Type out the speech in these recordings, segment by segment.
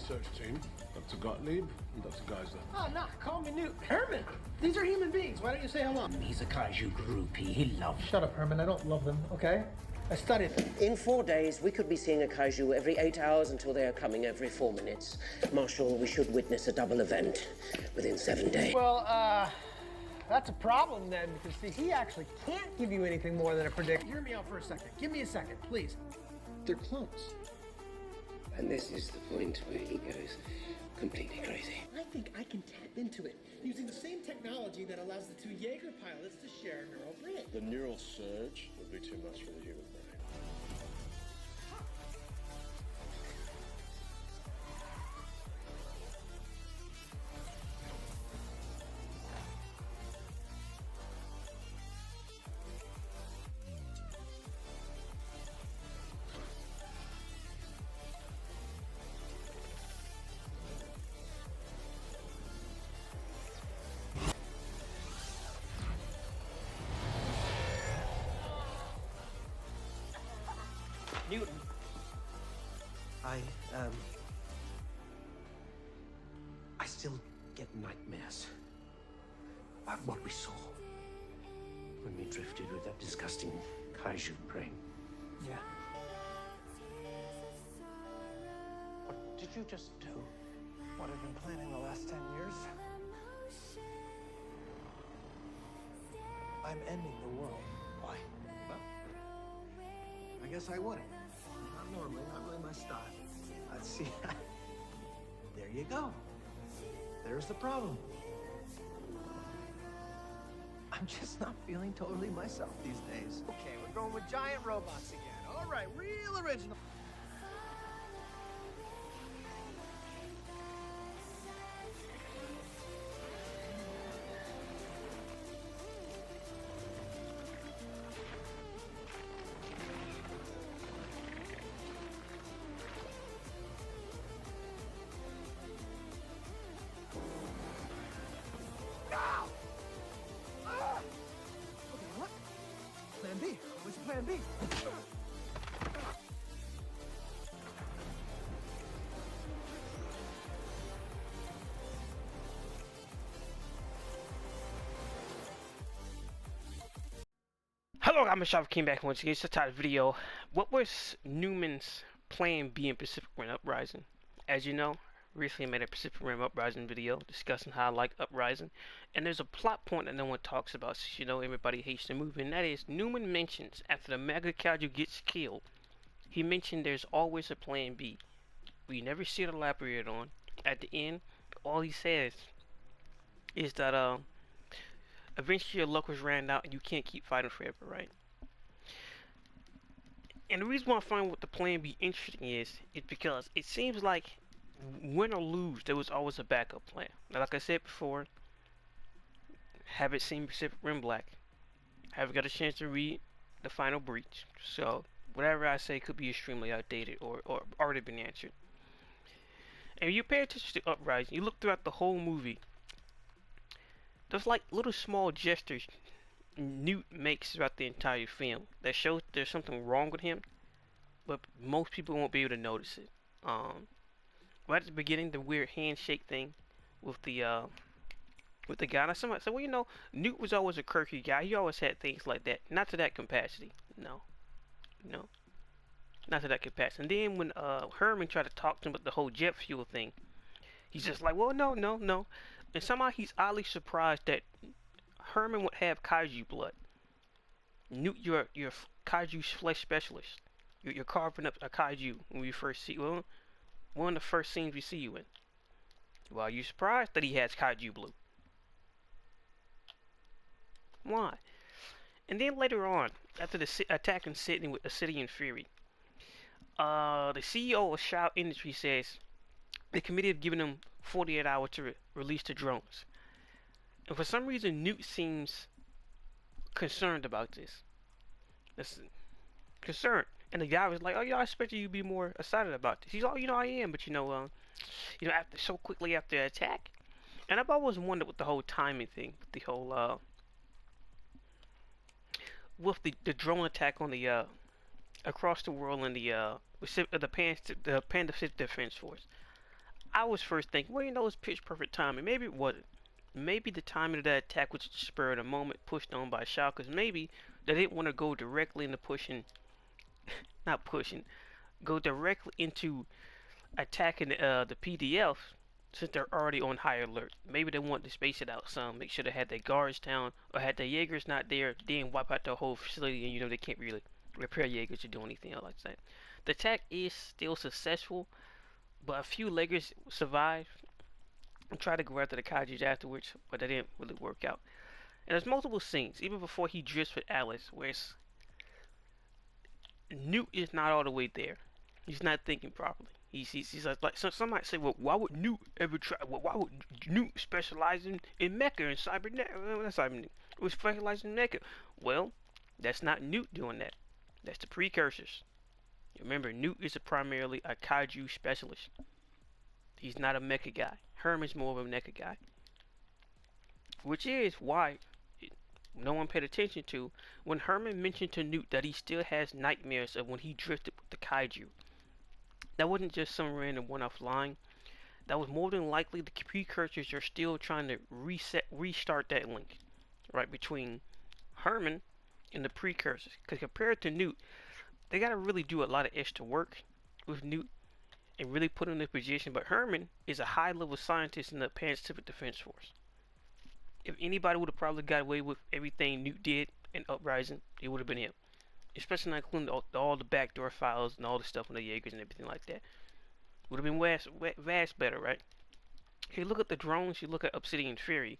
research team, Dr. Gottlieb and Dr. Geiser. Oh, no, call me Newt. Herman! These are human beings. Why don't you say hello? He's a kaiju groupie. He loves Shut up, Herman. I don't love them, okay? I studied them. In 4 days, we could be seeing a kaiju every 8 hours until they are coming every 4 minutes. Marshal, we should witness a double event within 7 days. Well, that's a problem then, because see, he actually can't give you anything more than a prediction. Hear me out for a second. Give me a second, please. They're clones. And this is the point where he goes completely crazy. I think I can tap into it using the same technology that allows the two Jaeger pilots to share a neural bridge. The neural surge would be too much for the human brain. Newton. I still get nightmares about what we saw when we drifted with that disgusting kaiju brain. Yeah. What did you just do? What I've been planning the last 10 years? I'm ending the world. Why? Well, I guess I wouldn't. Not normally, not really my style. Let's see. There you go. There's the problem. I'm just not feeling totally myself these days. Okay, we're going with giant robots again. All right, real original. Okay, what? Plan B. What's plan B? Hello, I'm Mashaf. Came back once again. It's the title of the video. What was Newman's plan B in Pacific Rim Uprising? As you know, recently made a Pacific Rim Uprising video discussing how I like Uprising, and there's a plot point that no one talks about, since you know everybody hates the movie, and that is Newman mentions after the Mega Kaiju gets killed, he mentioned there's always a plan B. We never see it elaborated on. At the end, all he says is that eventually your luck was ran out and you can't keep fighting forever, right? And the reason why I find what the plan B interesting is because it seems like win or lose, there was always a backup plan. Now, like I said before, haven't seen Pacific Rim Black. Haven't got a chance to read The Final Breach. So, whatever I say could be extremely outdated or already been answered. And you pay attention to Uprising, you look throughout the whole movie, there's like little small gestures Newt makes throughout the entire film that shows there's something wrong with him, but most people won't be able to notice it. Right at the beginning, the weird handshake thing with the guy. Now somebody said, well, you know, Newt was always a quirky guy. He always had things like that. Not to that capacity. No. Not to that capacity. And then when Herman tried to talk to him about the whole jet fuel thing, he's just like, well, no. And somehow he's oddly surprised that Herman would have kaiju blood. Newt, you're kaiju flesh specialist. You're carving up a kaiju when we first see. Well, one of the first scenes we see you in. Well, are you surprised that he has kaiju blue? Why? And then later on, after the attack in Sydney with Obsidian Fury, the CEO of Shaw Industries says the committee have given him 48 hours to release the drones. And for some reason, Newt seems concerned about this. That's concerned. And the guy was like, "Oh, yeah, I expected you to be more excited about this." He's like, "Oh, you know, I am, but after so quickly after the attack." And I've always wondered with the whole timing thing, with the whole with the drone attack on the across the world in the Pan Pacific Defense Force. I was first thinking, well, you know, it's pitch perfect timing. Maybe it wasn't. Maybe the timing of that attack was just spur of the moment, pushed on by Shao, because maybe they didn't want to go directly into pushing, not pushing, go directly into attacking the PDF since they're already on high alert. Maybe they want to space it out some, make sure they had their guards down, or had their Jaegers not there, then wipe out the whole facility, and you know they can't really repair Jaegers or do anything else like that. The attack is still successful, but a few Jaegers survived and tried to go after the Kaijus afterwards, but that didn't really work out. And there's multiple scenes, even before he drifts with Alice, where Newt is not all the way there. He's not thinking properly. He's like some might say, well, why would Newt ever try? Well, why would Newt specialize in mecha and cybernetic? Not cybernetic. It was specialized in mecha. Well, that's not Newt doing that. That's the precursors. Remember, Newt is primarily a kaiju specialist. He's not a mecha guy. Herman's more of a mecha guy, which is why no one paid attention to when Herman mentioned to Newt that he still has nightmares of when he drifted with the kaiju. That wasn't just some random one-off line. That was more than likely the precursors are still trying to restart that link, right, between Herman and the precursors. Because compared to Newt, they got to really do a lot of extra work with Newt and really put him in this position. But Herman is a high-level scientist in the Pacific Defense Force. If anybody would have probably got away with everything Newt did in Uprising, it would have been him. Especially not including all the backdoor files and all the stuff on the Jaegers and everything like that. Would have been vast better, right? If you look at the drones, you look at Obsidian Fury,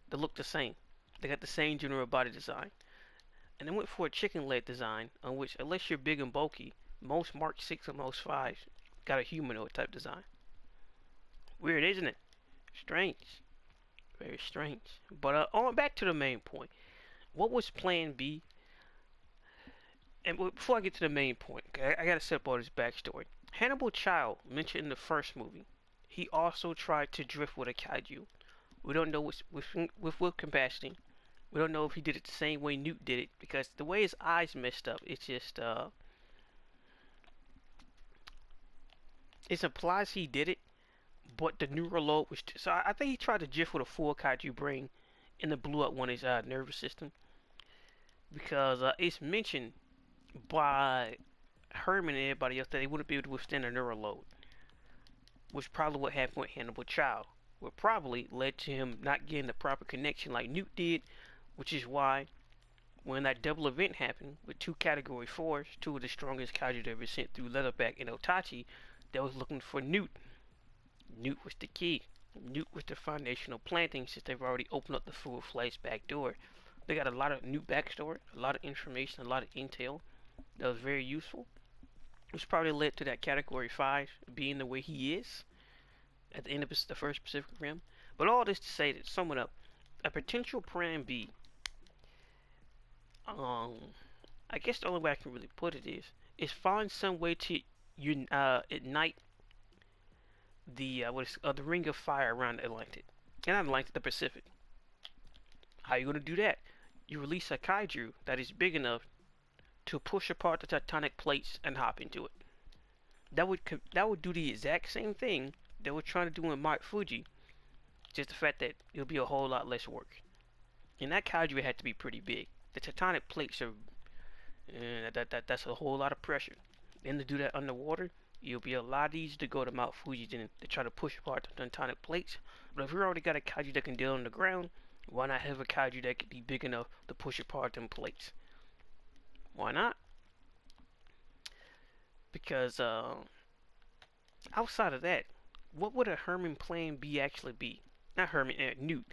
they look the same. They got the same general body design. And they went for a chicken leg design, on which, unless you're big and bulky, most Mark 6 and most 5 got a humanoid type design. Weird, isn't it? Strange. Very strange. But on back to the main point. What was Plan B? And before I get to the main point, okay, I gotta set up all this backstory. Hannibal Child, mentioned in the first movie, he also tried to drift with a kaiju. We don't know with what capacity. We don't know if he did it the same way Newt did it, because the way his eyes messed up, it's just it implies he did it, but the neural load was so I think he tried to drift with a full kaiju brain, and it blew up one of his nervous system, because it's mentioned by Herman and everybody else that they wouldn't be able to withstand a neural load, which probably what happened with Hannibal Child, what probably led to him not getting the proper connection like Newt did, which is why when that double event happened with 2 Category 4s, 2 of the strongest kaiju ever sent through Leatherback and Otachi, that was looking for Newt. Newt was the key. Newt was the foundational planting, since they've already opened up the full-fledged back door. They got a lot of new backstory, a lot of information, a lot of intel that was very useful, which probably led to that Category 5 being the way he is at the end of the first Pacific Rim. But all this to say, that sum it up, a potential Plan B, I guess the only way I can really put it is find some way to ignite the the Ring of Fire around Atlantic, and not Atlantic, the Pacific. How are you gonna do that? You release a kaiju that is big enough to push apart the tectonic plates and hop into it. That would do the exact same thing they were trying to do in Mount Fuji, just the fact that it'll be a whole lot less work. And that kaiju had to be pretty big. The tectonic plates are that's a whole lot of pressure. Then to do that underwater, it'll be a lot easier to go to Mount Fuji than to try to push apart the tectonic plates. But if you already got a kaiju that can deal on the ground, why not have a kaiju that could be big enough to push apart them plates? Why not? Because outside of that, what would a Herman Plan B actually be? Not Herman, Newt.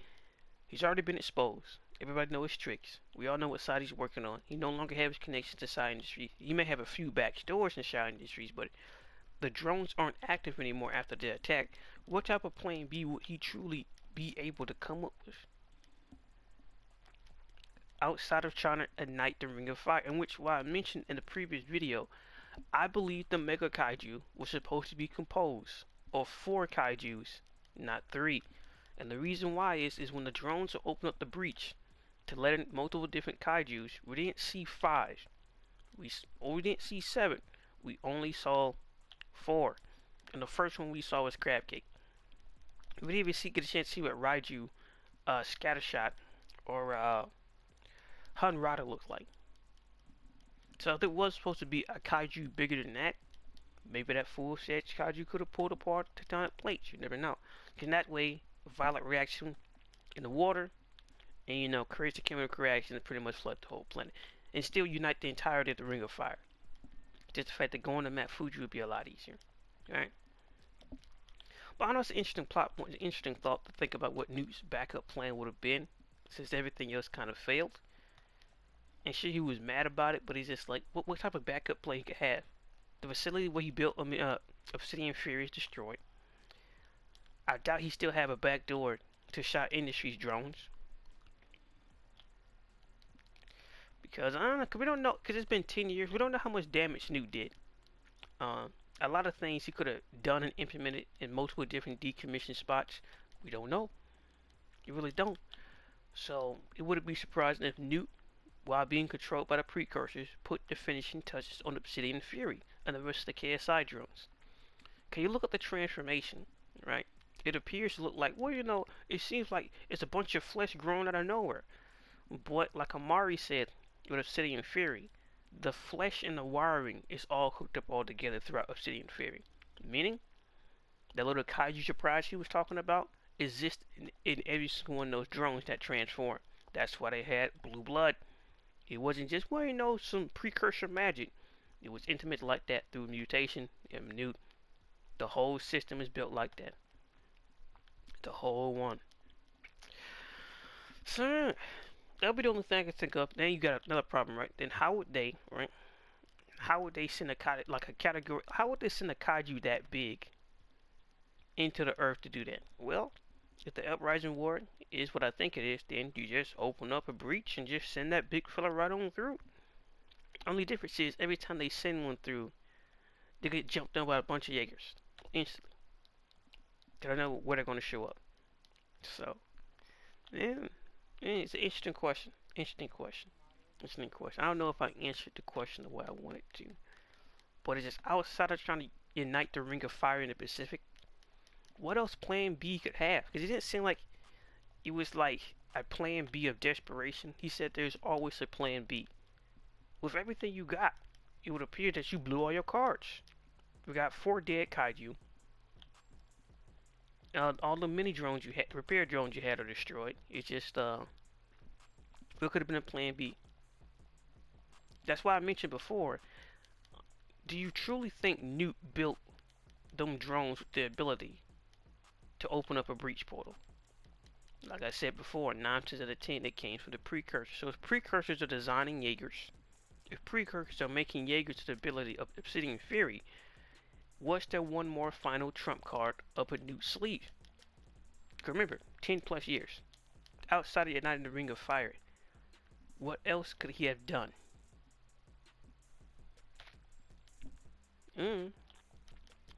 He's already been exposed. Everybody knows his tricks. We all know what side he's working on. He no longer has connections to side industries. He may have a few backdoors in side industries, but the drones aren't active anymore after the attack. What type of Plan B would he truly be able to come up with? Outside of trying to ignite the Ring of Fire, in which, what I mentioned in the previous video, I believe the Mega Kaiju was supposed to be composed of 4 kaijus, not 3. And the reason why is when the drones open up the breach to let in multiple different kaijus, we didn't see 5. We didn't see 7. We only saw 4. And the first one we saw was Crab Cake. We didn't even get a chance to see what Raiju, Scattershot, or Hunrata looked like. So if there was supposed to be a kaiju bigger than that, maybe that full-fledged kaiju could have pulled apart tectonic plates. You never know. Because that way, violent reaction in the water, and creates a chemical reaction that pretty much flood the whole planet, and still unite the entirety of the Ring of Fire. Just the fact that going to Mount Fuji would be a lot easier. Alright? But I know it's an interesting plot point, an interesting thought to think about what Newt's backup plan would have been, since everything else kind of failed. And sure, he was mad about it, but he's just like, what type of backup plan he could have? The facility where he built Obsidian Fury is destroyed. I doubt he still have a back door to Shot Industries drones. Because I don't know, cause we don't know, because it's been 10 years, we don't know how much damage Newt did. A lot of things he could have done and implemented in multiple different decommissioned spots, we don't know. You really don't. So it wouldn't be surprising if Newt, while being controlled by the precursors, put the finishing touches on Obsidian Fury and the rest of the KSI drones. Can you look at the transformation, right? It appears to look like, well, it seems like it's a bunch of flesh growing out of nowhere. But like Amari said with Obsidian Fury, the flesh and the wiring is all hooked up all together throughout Obsidian Fury. Meaning, that little kaiju surprise he was talking about exists in every single one of those drones that transform. That's why they had blue blood. It wasn't just, some precursor magic. It was intimate like that through mutation and Newt. The whole system is built like that. The whole one. So, that'll be the only thing I can think of. Then you got another problem, right? Then how would they, right? How would they send a category? How would they send a kaiju that big into the Earth to do that? Well, if the Uprising War is what I think it is, then you just open up a breach and just send that big fella right on through. Only difference is every time they send one through, they get jumped on by a bunch of Jaegers instantly. Cause I know where they're gonna show up. So, yeah, it's an interesting question. Interesting question. I don't know if I answered the question the way I wanted to, but it's just outside of trying to unite the Ring of Fire in the Pacific. What else Plan B could have? Because it didn't seem like it was like a Plan B of desperation. He said there's always a Plan B. With everything you got, it would appear that you blew all your cards. We got 4 dead kaiju. All the mini drones you had, repair drones you had, are destroyed. It's just what could have been a Plan B. That's why I mentioned before. Do you truly think Newt built them drones with the ability to open up a breach portal? Like I said before, 9 times out of 10 it came from the precursors. So if precursors are designing Jaegers, if precursors are making Jaegers to the ability of Obsidian Fury, was there one more final trump card up a Newt's sleeve? Remember, 10 plus years. Outside of uniting the Ring of Fire, what else could he have done?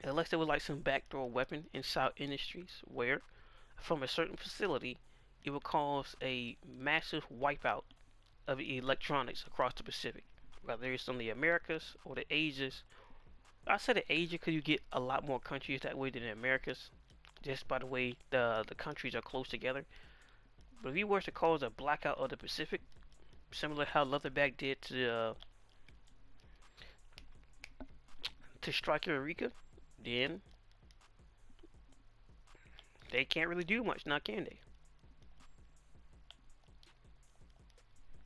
Unless there was like some backdoor weapon inside Industries where, from a certain facility, it would cause a massive wipeout of electronics across the Pacific. Whether it's on the Americas or the Asias. I said the Asia because you get a lot more countries that way than the Americas. Just by the way the countries are close together. But if you were to cause a blackout of the Pacific, similar to how Leatherback did to Strike Eureka, then they can't really do much, now can they?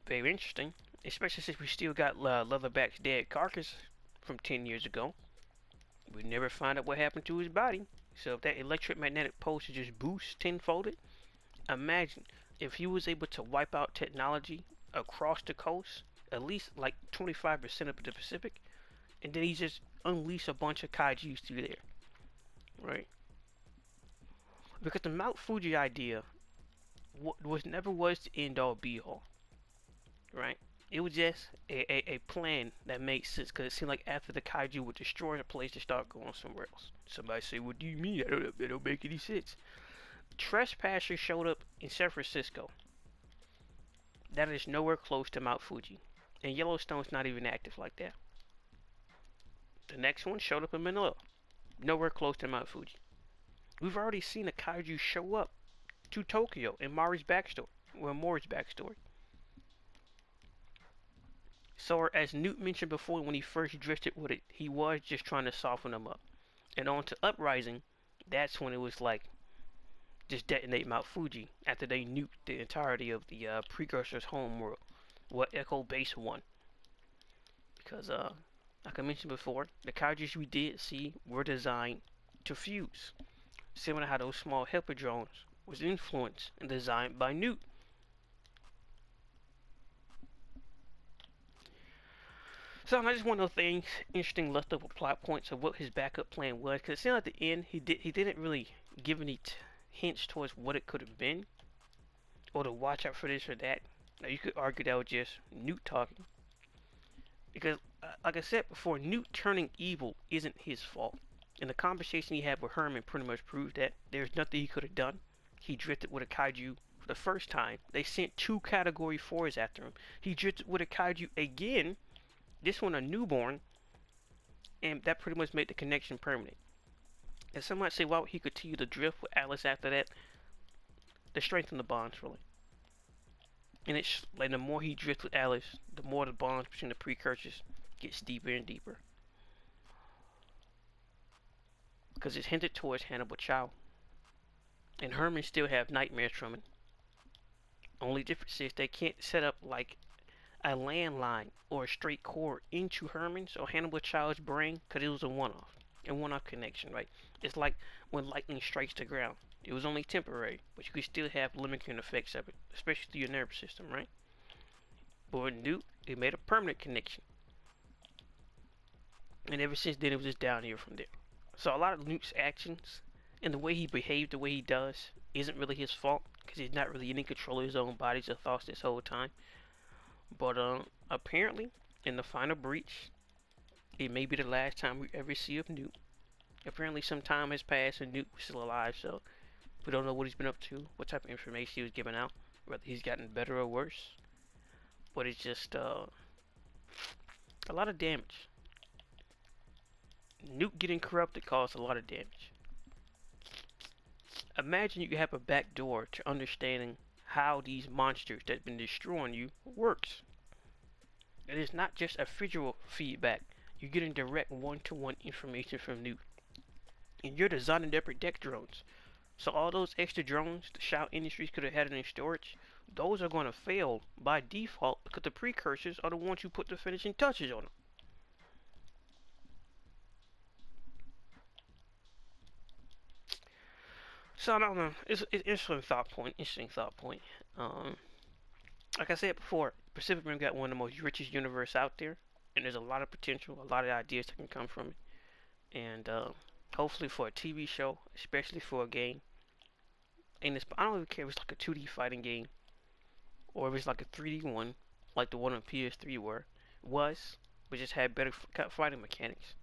Very interesting, especially since we still got Leatherback's dead carcass from 10 years ago. We never find out what happened to his body. So if that electromagnetic pulse is just boost tenfolded, imagine if he was able to wipe out technology across the coast, at least like 25% of the Pacific, and then he just unleash a bunch of kaijus through there, right? Because the Mount Fuji idea never was the end all be all, right? It was just a plan that made sense because it seemed like after the kaiju would destroy the place, to start going somewhere else. Somebody say, "What do you mean? That don't make any sense." Trespassers showed up in San Francisco. That is nowhere close to Mount Fuji, and Yellowstone's not even active like that. The next one showed up in Manila, nowhere close to Mount Fuji. We've already seen a kaiju show up to Tokyo in Mori's backstory. Well, Mori's backstory. So, as Newt mentioned before, when he first drifted with it, he was just trying to soften them up. And on to Uprising, that's when it was like, just detonate Mount Fuji after they nuked the entirety of the precursor's homeworld, what Echo Base 1. Because, like I mentioned before, the kaijus we did see were designed to fuse, similar to how those small helper drones was influenced and designed by Newt. So I just one of those things, interesting leftover plot points of what his backup plan was. Because it seemed at the end he didn't really give any hints towards what it could have been, or to watch out for this or that. Now you could argue that was just Newt talking, because like I said before, Newt turning evil isn't his fault. And the conversation he had with Herman pretty much proved that there's nothing he could have done. He drifted with a kaiju for the first time. They sent 2 Category 4s after him. He drifted with a kaiju again. This one a newborn, and that pretty much made the connection permanent. And some might say, why would he continue to drift with Alice after that? To strengthen the bonds, really. And it's like the more he drifts with Alice, the more the bonds between the precursors gets deeper and deeper. Because it's hinted towards Hannibal Chow. And Herman still have nightmares from it. Only difference is they can't set up like a landline or a straight cord into Herman's or Hannibal Child's brain, because it was a one-off connection, right? It's like when lightning strikes the ground. It was only temporary, but you could still have limiting effects of it, especially through your nervous system, right? But with Newt, it made a permanent connection. And ever since then, it was just down here from there. So a lot of Newt's actions and the way he behaved the way he does isn't really his fault, because he's not really in control of his own bodies or thoughts this whole time. But apparently, in the final breach, it may be the last time we ever see of Newt. Apparently, some time has passed and Newt was still alive, so we don't know what he's been up to, what type of information he was giving out, whether he's gotten better or worse. But it's just a lot of damage. Newt getting corrupted caused a lot of damage. Imagine you have a back door to understanding how these monsters that have been destroying you works. It is not just a visual feedback. You're getting direct one-to-one information from Newt. And you're designing their protect drones. So all those extra drones the Shao Industries could have had in storage, those are going to fail by default because the precursors are the ones who put the finishing touches on them. So I don't know. It's an interesting thought point. Like I said before, Pacific Rim got one of the most richest universe out there, and there's a lot of potential, a lot of ideas that can come from it. And hopefully for a TV show, especially for a game. And it's, I don't even care if it's like a 2D fighting game, or if it's like a 3D one, like the one on PS3 was, but just had better fighting mechanics.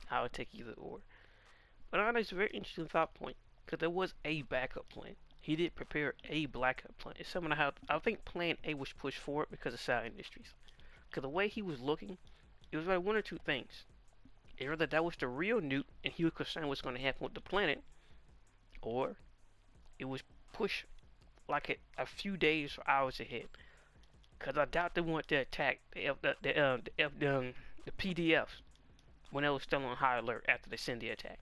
I would take either or. But I know it's a very interesting thought point, because there was a backup plan. He did prepare a backup plan. It's something how I think Plan A was pushed forward because of Shao Industries. Because the way he was looking, it was like one or two things. Either that was the real Newt and he was concerned what's going to happen with the planet, or it was pushed like a few days or hours ahead. Because I doubt they want to attack the PDFs when they were still on high alert after they send the attack.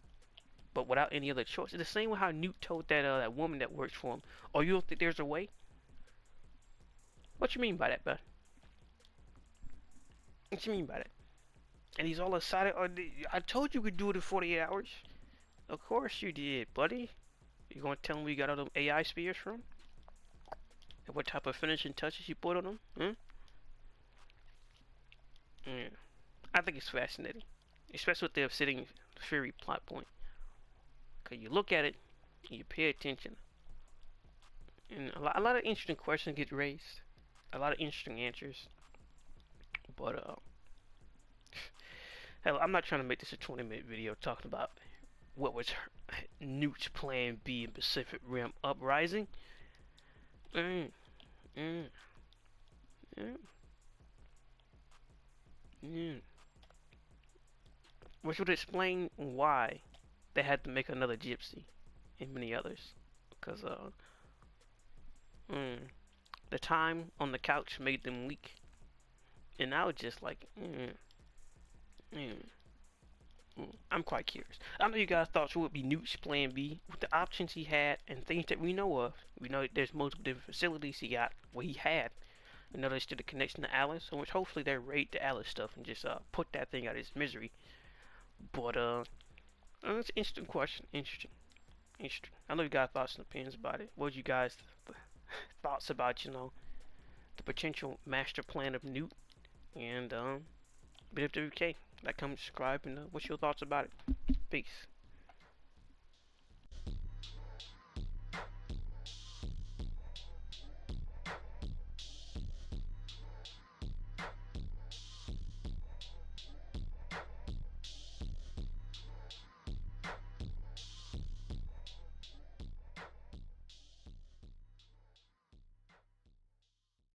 But without any other choice. It's the same way how Newt told that woman that works for him, "Oh, you don't think there's a way?" What you mean by that, bud? What you mean by that? And he's all excited. "Oh, I told you we could do it in 48 hours." Of course you did, buddy. You gonna tell him where you got all them AI spears from? And what type of finishing touches you put on them? Huh? Yeah. I think it's fascinating. Especially with the Obsidian Fury plot point. Because you look at it, and you pay attention. And a lot of interesting questions get raised. A lot of interesting answers. But, hell, I'm not trying to make this a 20-minute video talking about what was Newt's plan B in Pacific Rim Uprising. Which would explain why they had to make another gypsy. and many others. Because the time on the couch made them weak, and I was just like, I'm quite curious. I know you guys thought it would be Newt's plan B with the options he had and things that we know of. We know there's multiple different facilities he got. Well, he had. We know there's still a connection to Alice, so which hopefully they raid the Alice stuff and just put that thing out of its misery. But it's an interesting question. Interesting. I know you got thoughts and opinions about it. What you guys thoughts about the potential master plan of Newt and bit of WK? Like, comment, subscribe, and what's your thoughts about it? Peace.